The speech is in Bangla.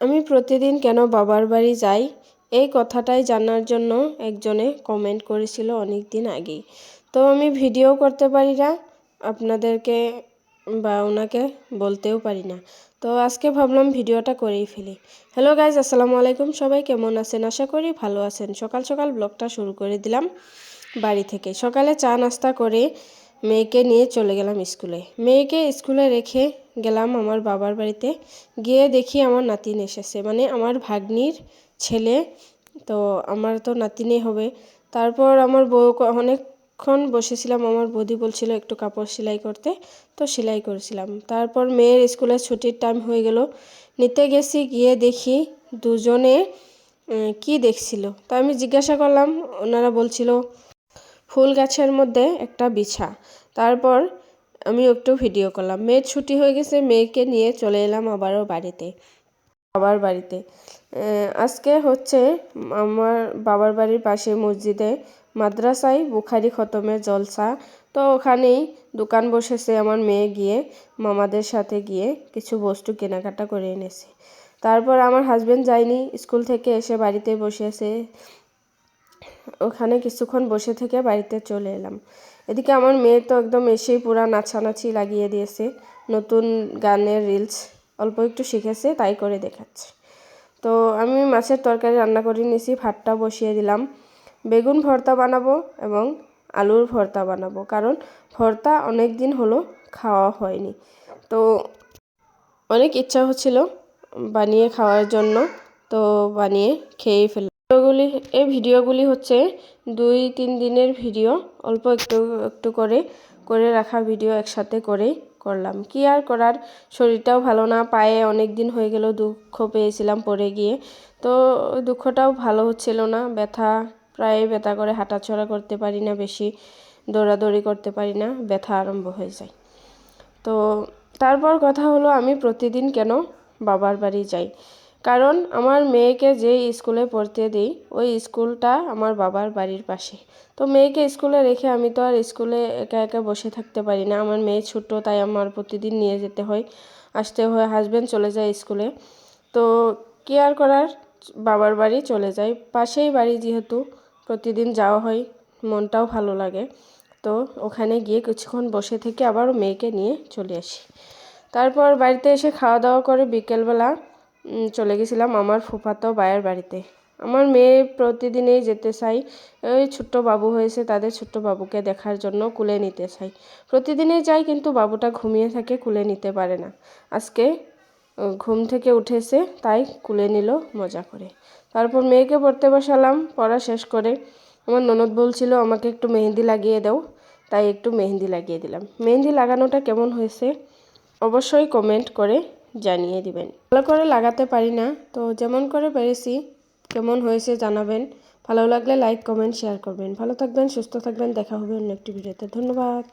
আমি প্রতিদিন কেন বাবার বাড়ি যাই এই কথাটাই জানার জন্য একজনে কমেন্ট করেছিল অনেক দিন আগেই। তো আমি ভিডিও করতে পারি না আপনাদেরকে বা ওনাকে বলতেও পারি না। তো আজকে ভাবলাম ভিডিওটা করেই ফেলি। হ্যালো গাইজ, আসসালামু আলাইকুম। সবাই কেমন আছেন? আশা করি ভালো আছেন। সকাল সকাল ব্লগটা শুরু করে দিলাম বাড়ি থেকে। সকালে চা নাস্তা করে মেয়েকে নিয়ে চলে গেলাম স্কুলে। মেয়েকে স্কুলে রেখে গেলাম আমার বাবার বাড়িতে। গিয়ে দেখি আমার নাতিন এসেছে, মানে আমার ভাগ্নির ছেলে। তো আমার তো নাতিনই হবে। তারপর আমার বউ অনেকক্ষণ বসেছিলাম। আমার বৌদি বলছিল একটু কাপড় সেলাই করতে, তো সেলাই করেছিলাম। তারপর মেয়ের স্কুলের ছুটির টাইম হয়ে গেল, নিতে গেছি। গিয়ে দেখি দুজনে কি দেখছিল। তো আমি জিজ্ঞাসা করলাম, ওনারা বলছিল ফুল গাছের মধ্যে একটা বিছা। তারপর আমি একটু ভিডিও করলাম। মেয়ের ছুটি হয়ে গেছে, মেয়েকে নিয়ে চলে এলাম আবারও বাবার বাড়িতে। আজকে হচ্ছে আমার বাবার বাড়ির পাশে মসজিদে মাদ্রাসায় বুখারি খতমের জলসা। তো ওখানেই দোকান বসেছে। আমার মেয়ে গিয়ে মামাদের সাথে গিয়ে কিছু বস্তু কেনাকাটা করে এনেছে। তারপর আমার হাজবেন্ড যায়নি, স্কুল থেকে এসে বাড়িতে বসে আছে। ওখানে কিছুক্ষণ বসে থেকে বাড়িতে চলে এলাম। এদিকে আমার মেয়ে তো একদম এসেই পুরা নাচানাচি লাগিয়ে দিয়েছে। নতুন গানের রিলস অল্প একটু শিখেছে, তাই করে দেখাচ্ছে। তো আমি মাছের তরকারি রান্না করে নিয়েছি, ভাতটা বসিয়ে দিলাম। বেগুন ভর্তা বানাবো এবং আলুর ভর্তা বানাবো, কারণ ভর্তা অনেক দিন হলো খাওয়া হয়নি। তো অনেক ইচ্ছা হচ্ছিল বানিয়ে খাওয়ার জন্য, তো বানিয়ে খেয়ে ফেললাম। এই ভিডিওগুলি হচ্ছে 2-3 দিনের ভিডিও, অল্প একটু একটু করে রাখা ভিডিও একসাথে করেই করলাম। কি আর করার, শরীরটাও ভালো না, পায়ে অনেক দিন হয়ে গেল দুঃখ পেয়েছিলাম পড়ে গিয়ে। তো দুঃখটাও ভালো হচ্ছিল না, প্রায় ব্যথা করে, হাঁটাচলা করতে পারি না, বেশি দৌড়াদৌড়ি করতে পারি না, ব্যথা আরম্ভ হয়ে যায়। তো তারপর কথা হলো, আমি প্রতিদিন কেন বাবার বাড়ি যাই। কারণ আমার মেয়েকে যে স্কুলে পড়তে দিই ওই স্কুলটা আমার বাবার বাড়ির পাশে। তো মেয়েকে স্কুলে রেখে আমি তো আর স্কুলে একা একা বসে থাকতে পারি না। আমার মেয়ে ছোটো, তাই আমার প্রতিদিন নিয়ে যেতে হয়, আসতে হয়। হাজব্যান্ড চলে যায় স্কুলে, তো কি আর করার, বাবার বাড়ি চলে যাই। পাশেই বাড়ি যেহেতু প্রতিদিন যাওয়া হয়, মনটাও ভালো লাগে। তো ওখানে গিয়ে কিছুক্ষণ বসে থেকে আবার মেয়েকে নিয়ে চলে আসি। তারপর বাড়িতে এসে খাওয়া দাওয়া করে বিকেলবেলা চলে গেছিলাম আমার ফুফাতো ভাইয়ের বাড়িতে। আমার মেয়ে প্রতিদিনই যেতে চাই, ওই ছোট্ট বাবু হয়েছে, তাদের ছোট্ট বাবুকে দেখার জন্য কুলে নিতে চাই। প্রতিদিনই যাই, কিন্তু বাবুটা ঘুমিয়ে থাকে, কুলে নিতে পারে না। আজকে ঘুম থেকে উঠেছে, তাই কুলে নিল মজা করে। তারপর মেয়েকে পড়তে বসালাম। পড়া শেষ করে আমার ননদ বলছিল আমাকে একটু মেহেন্দি লাগিয়ে দাও, তাই একটু মেহেন্দি লাগিয়ে দিলাম। মেহেন্দি লাগানোটা কেমন হয়েছে অবশ্যই কমেন্ট করে জানিয়ে দিবেন। ভালো করে লাগাতে পারি না, তো যেমন করে পেরেছি কেমন হয়েছে জানাবেন। ভালো লাগলে লাইক, কমেন্ট, শেয়ার করবেন। ভালো থাকবেন, সুস্থ থাকবেন। দেখা হবে অন্য একটি ভিডিওতে। ধন্যবাদ।